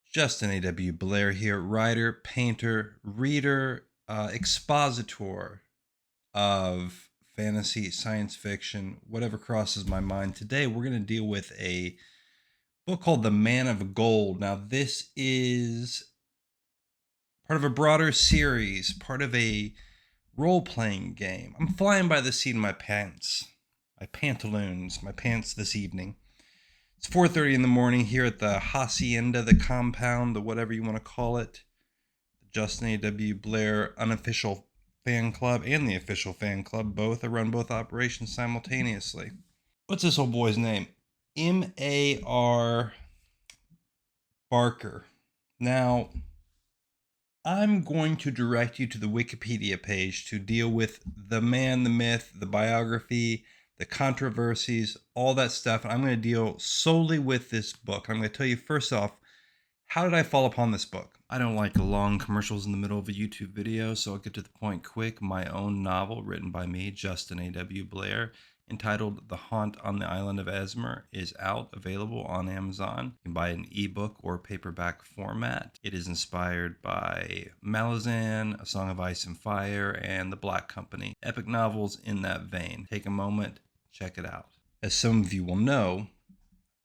Justin A.W. Blair here, writer, painter, reader, expositor of fantasy, science fiction, whatever crosses my mind. Today, we're going to deal with a book called The Man of Gold. Now, this is part of a broader series, part of a role-playing game. I'm flying by the seat of my pants, my pantaloons, my pants this evening. It's 4:30 in the morning here at the hacienda, the compound, the whatever you want to call it. The Justin A.W. Blair unofficial fan club and the official fan club. Both. I run both operations simultaneously. What's this old boy's name? M.A.R. Barker. Now, I'm going to direct you to the Wikipedia page to deal with the man, the myth, the biography, the controversies, all that stuff. And I'm going to deal solely with this book. I'm going to tell you first off, how did I fall upon this book? I don't like long commercials in the middle of a YouTube video, so I'll get to the point quick. My own novel written by me, Justin A.W. Blair, entitled The Haunt on the Island of Esmer, is out, available on Amazon. You can buy it in ebook or paperback format. It is inspired by Malazan, A Song of Ice and Fire, and The Black Company. Epic novels in that vein. Take a moment, check it out. As some of you will know,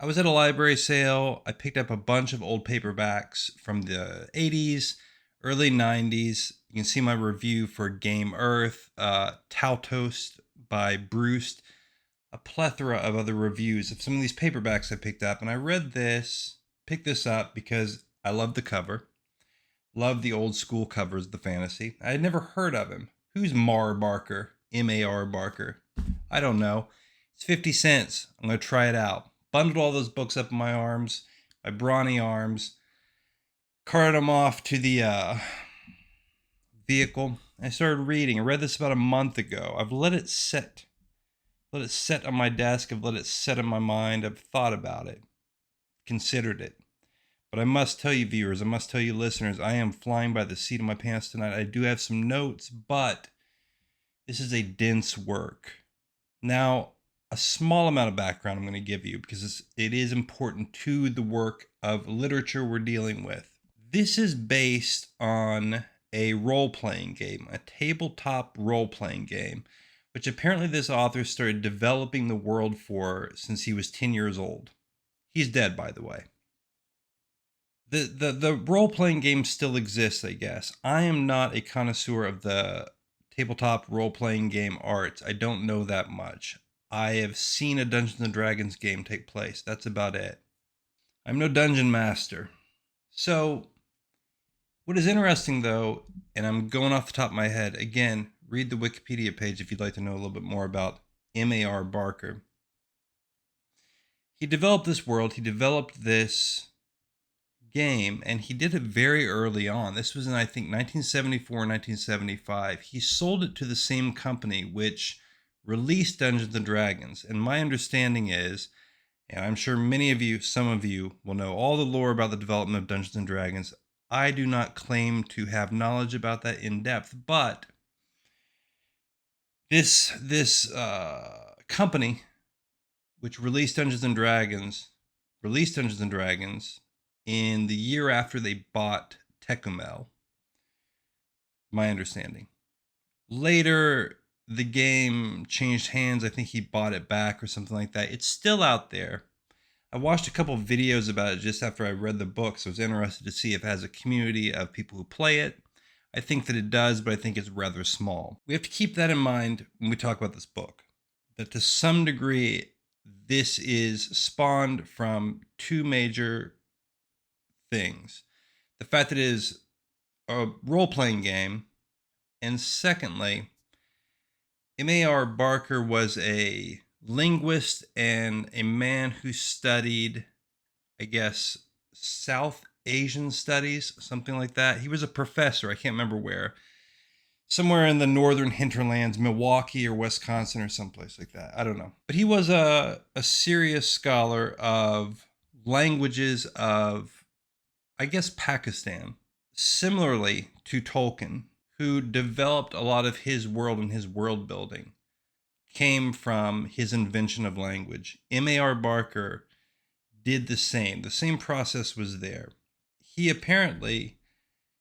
I was at a library sale. I picked up a bunch of old paperbacks from the 80s, early 90s. You can see my review for Game Earth, Tau Toast by Bruce, a plethora of other reviews of some of these paperbacks I picked up. And I read this, picked this up because I love the cover. Love the old school covers of the fantasy. I had never heard of him. Who's M.A.R. Barker? M.A.R. Barker. I don't know. It's 50 cents. I'm going to try it out. Bundled all those books up in my arms, my brawny arms, carted them off to the vehicle. I started reading. I read this about a month ago. I've let it sit. Let it sit on my desk. I've let it sit in my mind. I've thought about it, considered it. But I must tell you, viewers, I must tell you, listeners, I am flying by the seat of my pants tonight. I do have some notes, but this is a dense work. Now, a small amount of background I'm going to give you because it is important to the work of literature we're dealing with. This is based on a role-playing game, a tabletop role-playing game, which apparently this author started developing the world for since he was 10 years old. He's dead, by the way. The role-playing game still exists, I guess. I am not a connoisseur of the tabletop role-playing game arts. I don't know that much. I have seen a Dungeons & Dragons game take place. That's about it. I'm no dungeon master. So, what is interesting though, and I'm going off the top of my head, again, read the Wikipedia page if you'd like to know a little bit more about M.A.R. Barker. He developed this world, he developed this game, and he did it very early on. This was in, I think, 1974, 1975. He sold it to the same company which released Dungeons & Dragons. And my understanding is, and I'm sure many of you, some of you, will know all the lore about the development of Dungeons & Dragons. I do not claim to have knowledge about that in depth, but this company which released Dungeons & Dragons in the year after they bought Tekumel, my understanding. Later, the game changed hands. I think he bought it back or something like that. It's still out there. I watched a couple of videos about it just after I read the book, so I was interested to see if it has a community of people who play it. I think that it does, but I think it's rather small. We have to keep that in mind when we talk about this book, that to some degree, this is spawned from two major things. The fact that it is a role-playing game, and secondly, M.A.R. Barker was a linguist and a man who studied, I guess, South Asian studies, something like that. He was a professor, I can't remember where. Somewhere in the northern hinterlands, Milwaukee or Wisconsin or someplace like that. I don't know. But he was a serious scholar of languages of, I guess, Pakistan. Similarly to Tolkien, who developed a lot of his world and his world building, came from his invention of language. M.A.R. Barker did the same. The same process was there. he apparently,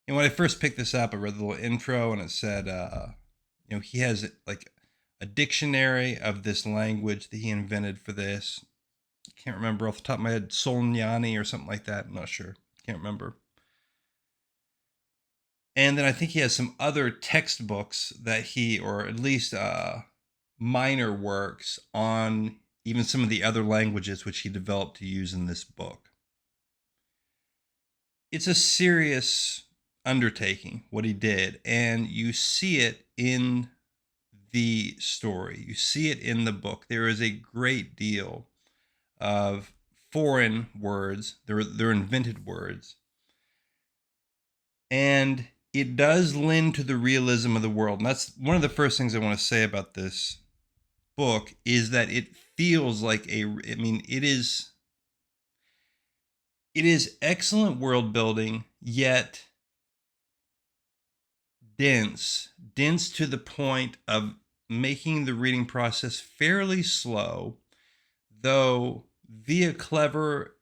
and when I first picked this up, I read the little intro and it said, he has like a dictionary of this language that he invented for this. Can't remember off the top of my head, Solniani or something like that. I'm not sure. Can't remember. And then I think he has some other textbooks that or at least minor works on even some of the other languages which he developed to use in this book. It's a serious undertaking, what he did, and you see it in the story. You see it in the book. There is a great deal of foreign words. They're invented words. And it does lend to the realism of the world. And that's one of the first things I want to say about this book, is that it feels like it is excellent world building, yet dense to the point of making the reading process fairly slow, though via clever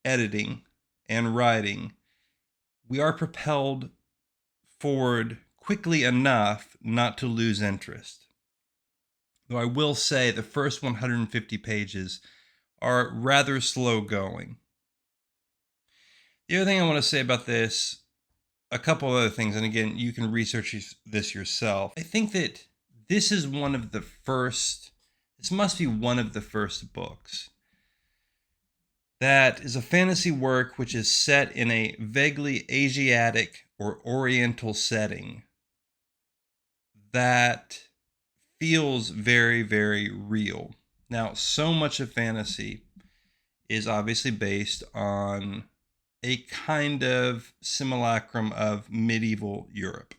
editing and writing, we are propelled forward quickly enough not to lose interest. Though I will say the first 150 pages are rather slow going. The other thing I want to say about this, a couple of other things, and again, you can research this yourself. I think that this must be one of the first books that is a fantasy work which is set in a vaguely Asiatic or Oriental setting that feels very, very real. Now, so much of fantasy is obviously based on a kind of simulacrum of medieval Europe.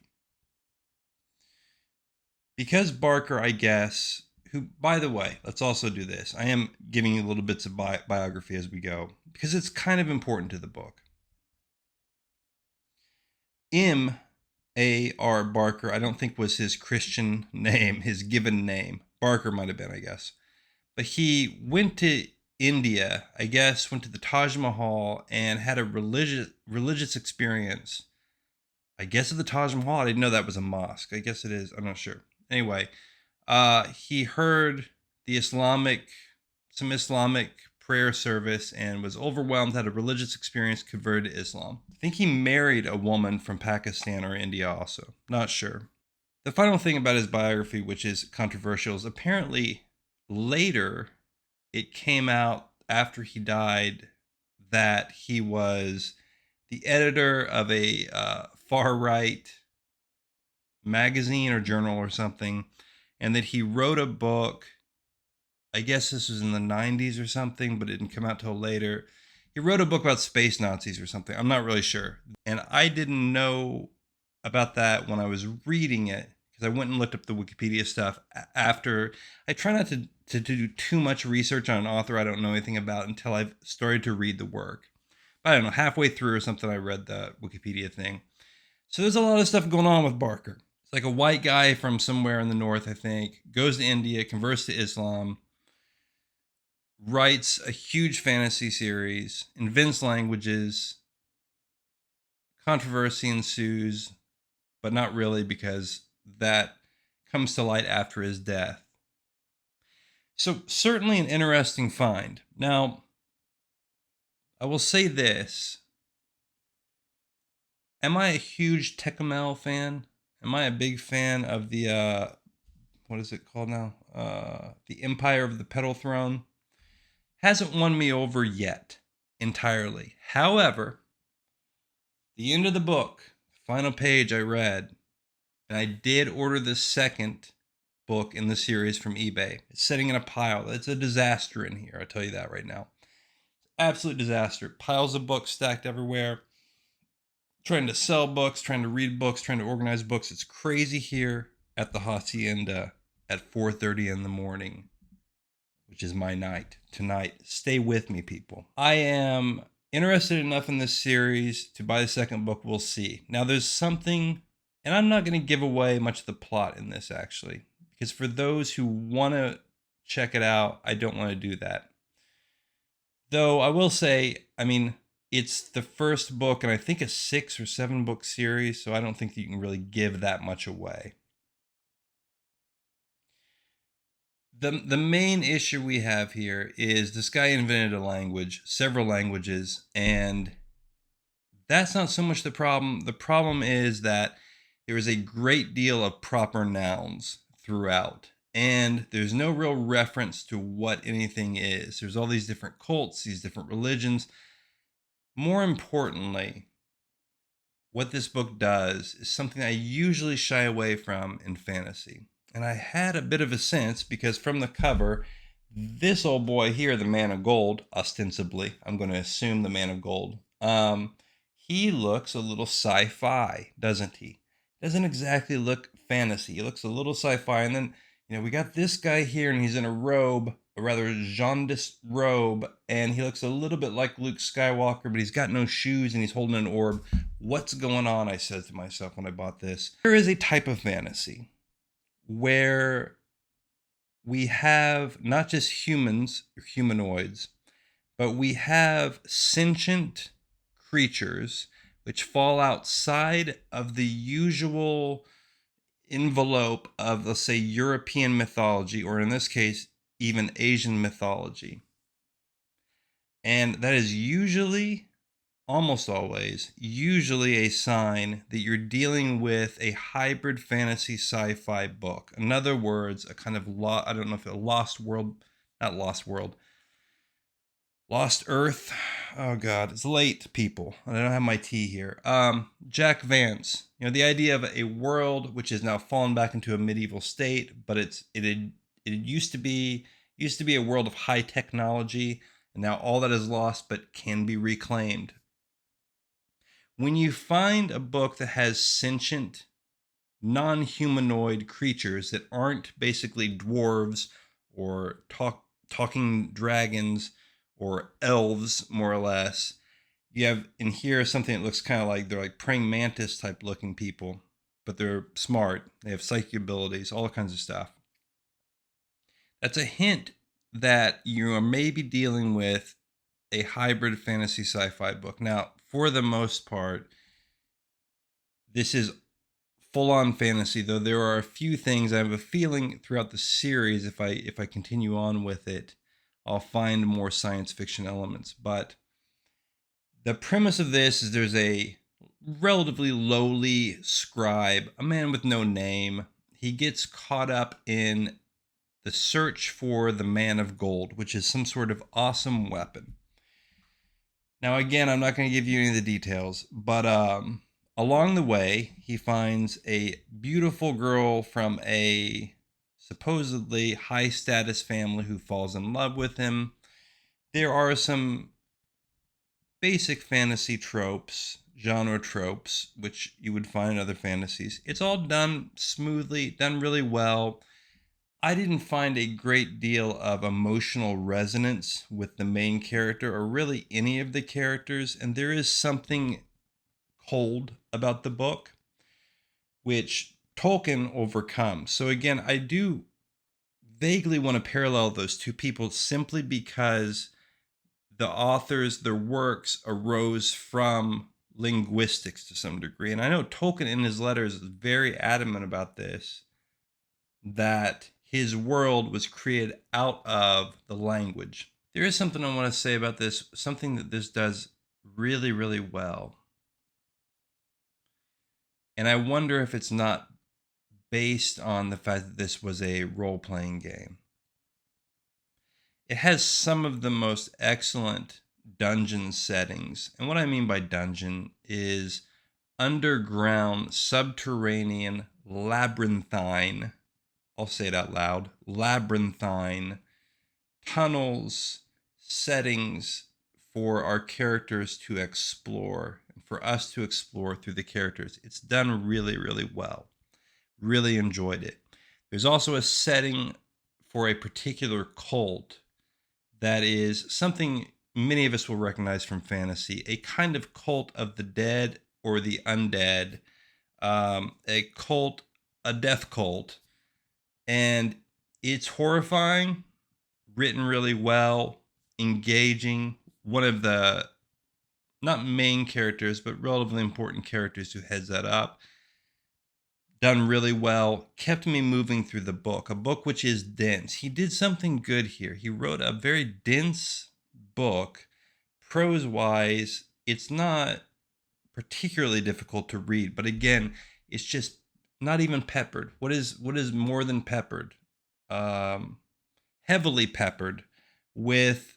Because Barker, I guess, who, by the way, let's also do this. I am giving you little bits of biography as we go, because it's kind of important to the book. M.A.R. Barker, I don't think was his Christian name, his given name. Barker might have been, I guess. But he went to India, I guess, went to the Taj Mahal and had a religious experience. I guess at the Taj Mahal. I didn't know that was a mosque. I guess it is. I'm not sure. Anyway, he heard some Islamic prayer service and was overwhelmed, had a religious experience, converted to Islam. I think he married a woman from Pakistan or India also. Not sure. The final thing about his biography, which is controversial, is apparently later it came out after he died that he was the editor of a far-right magazine or journal or something, and that he wrote a book. I guess this was in the 90s or something, but it didn't come out till later. He wrote a book about space Nazis or something. I'm not really sure. And I didn't know about that when I was reading it, because I went and looked up the Wikipedia stuff after. I try not to do too much research on an author I don't know anything about until I've started to read the work. But I don't know, halfway through or something, I read the Wikipedia thing. So there's a lot of stuff going on with Barker. It's like a white guy from somewhere in the north, I think, goes to India, converts to Islam, writes a huge fantasy series, invents languages, controversy ensues, but not really, because that comes to light after his death. So certainly an interesting find. Now, I will say this. Am I a huge Tekumel fan? Am I a big fan of the, what is it called now? The Empire of the Petal Throne? Hasn't won me over yet, entirely. However, the end of the book, the final page I read, and I did order the second book in the series from eBay. It's sitting in a pile. It's a disaster in here, I'll tell you that right now. Absolute disaster. Piles of books stacked everywhere. Trying to sell books, trying to read books, trying to organize books. It's crazy here at the Hacienda at 4:30 in the morning, which is my night tonight. Stay with me, people. I am interested enough in this series to buy the second book. We'll see. Now, there's something, and I'm not going to give away much of the plot in this, actually, because for those who want to check it out, I don't want to do that. Though I will say, I mean, It's the first book, and I think a 6 or 7 book series, so I don't think that you can really give that much away. The main issue we have here is this guy invented a language, several languages, and that's not so much the problem. The problem is that there is a great deal of proper nouns throughout, and there's no real reference to what anything is. There's all these different cults, these different religions. More importantly, what this book does is something I usually shy away from in fantasy. And I had a bit of a sense because from the cover, this old boy here, the man of gold, ostensibly, I'm going to assume the man of gold, he looks a little sci-fi, doesn't he? Doesn't exactly look fantasy. He looks a little sci-fi. And then, we got this guy here, and he's in a robe, a rather jaundiced robe, and he looks a little bit like Luke Skywalker, but he's got no shoes and he's holding an orb. What's going on? I said to myself when I bought this. There is a type of fantasy where we have not just humans or humanoids, but we have sentient creatures which fall outside of the usual envelope of, let's say, European mythology, or in this case, even Asian mythology. And that is usually, almost always, usually a sign that you're dealing with a hybrid fantasy sci-fi book. In other words, a kind of, I don't know if a Lost World, not Lost World, Lost Earth. Oh God, it's late, people. I don't have my tea here. Jack Vance. The idea of a world which has now fallen back into a medieval state, but it used to be a world of high technology, and now all that is lost, but can be reclaimed. When you find a book that has sentient, non-humanoid creatures that aren't basically dwarves or talking dragons or elves, more or less, you have in here something that looks kind of like they're like praying mantis type looking people, but they're smart. They have psychic abilities, all kinds of stuff. That's a hint that you are maybe dealing with a hybrid fantasy sci-fi book. Now, for the most part, this is full-on fantasy, though there are a few things I have a feeling throughout the series, if I continue on with it, I'll find more science fiction elements. But the premise of this is there's a relatively lowly scribe, a man with no name. He gets caught up in the search for the man of gold, which is some sort of awesome weapon. Now, again, I'm not going to give you any of the details, but along the way, he finds a beautiful girl from a supposedly high-status family who falls in love with him. There are some basic fantasy tropes, genre tropes, which you would find in other fantasies. It's all done smoothly, done really well. I didn't find a great deal of emotional resonance with the main character or really any of the characters, and there is something cold about the book, which Tolkien overcomes. So again, I do vaguely want to parallel those two people simply because the authors, their works arose from linguistics to some degree. And I know Tolkien in his letters is very adamant about this, that his world was created out of the language. There is something I want to say about this, something that this does really, really well. And I wonder if it's not based on the fact that this was a role-playing game. It has some of the most excellent dungeon settings. And what I mean by dungeon is underground, subterranean, labyrinthine, I'll say it out loud, labyrinthine tunnels, settings for our characters to explore, and for us to explore through the characters. It's done really, really well. Really enjoyed it. There's also a setting for a particular cult that is something many of us will recognize from fantasy, a kind of cult of the dead or the undead, a cult, a death cult, and it's horrifying, written really well, engaging. One of the not main characters, but relatively important characters who heads that up. Done really well, kept me moving through the book, a book which is dense. He did something good here. He wrote a very dense book, prose wise. It's not particularly difficult to read, but again, it's just not even peppered. What is more than peppered? Heavily peppered with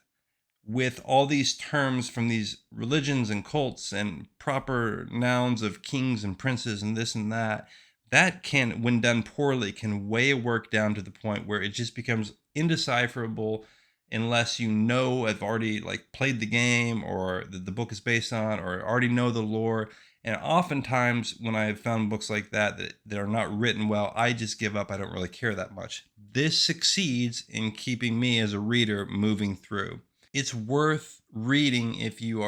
all these terms from these religions and cults and proper nouns of kings and princes and this and that. That can, when done poorly, can weigh a work down to the point where it just becomes indecipherable unless you know, have already like played the game or the book is based on, or already know the lore. And oftentimes when I have found books like that are not written well, I just give up. I don't really care that much. This succeeds in keeping me as a reader moving through. It's worth reading if you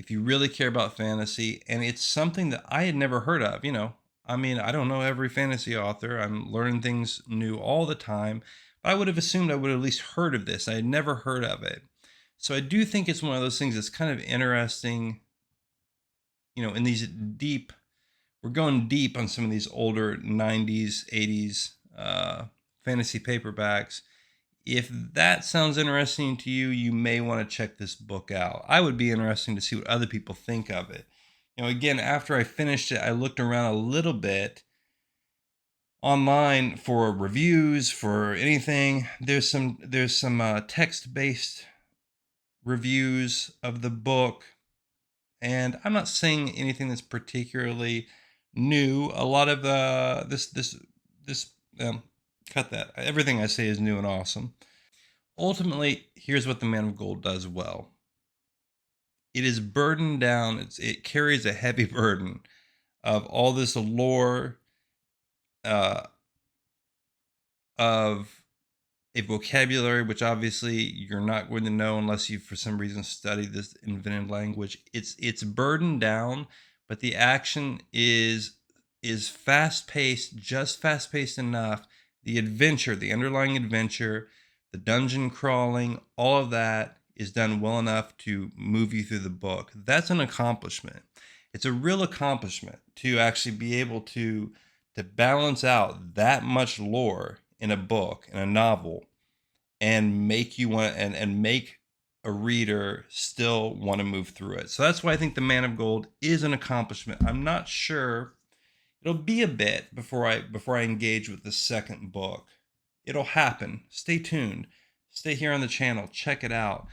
really care about fantasy, and it's something that I had never heard of. I mean, I don't know every fantasy author. I'm learning things new all the time, but I would have assumed I would have at least heard of this. I had never heard of it. So I do think it's one of those things that's kind of interesting, in these deep, we're going deep on some of these older 90s, 80s fantasy paperbacks. If that sounds interesting to you, you may want to check this book out. I would be interested to see what other people think of it. Again, after I finished it, I looked around a little bit online for reviews, for anything. There's some text-based reviews of the book, and I'm not saying anything that's particularly new. A lot of cut that. Everything I say is new and awesome. Ultimately, here's what the Man of Gold does well. It is burdened down. It carries a heavy burden of all this lore, of a vocabulary, which obviously you're not going to know unless you, for some reason, study this invented language. It's burdened down, but the action is fast paced, just fast paced enough. The adventure, the underlying adventure, the dungeon crawling, all of that is done well enough to move you through the book. That's an accomplishment. It's a real accomplishment to actually be able to balance out that much lore in a book, in a novel, and make you want and make a reader still want to move through it. So that's why I think The Man of Gold is an accomplishment. I'm not sure. It'll be a bit before I engage with the second book. It'll happen. Stay tuned. Stay here on the channel. Check it out.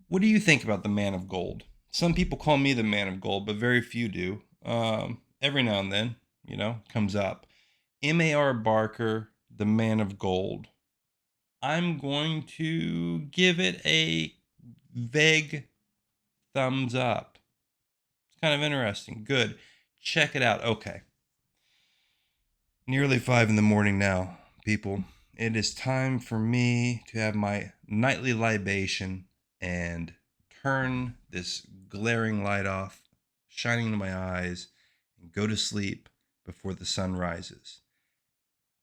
What do you think about The Man of Gold? Some people call me the Man of Gold, but very few do. Every now and then, comes up. M.A.R. Barker, The Man of Gold. I'm going to give it a vague thumbs up. It's kind of interesting. Good. Check it out. Okay. Nearly 5 in the morning now, people. It is time for me to have my nightly libation and turn this glaring light off, shining into my eyes, and go to sleep before the sun rises.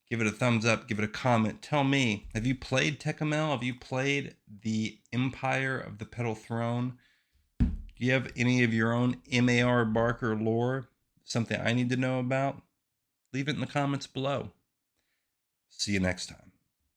Give it a thumbs up. Give it a comment. Tell me, have you played Tekumel? Have you played the Empire of the Petal Throne? Do you have any of your own M.A.R. Barker lore? Something I need to know about? Leave it in the comments below. See you next time.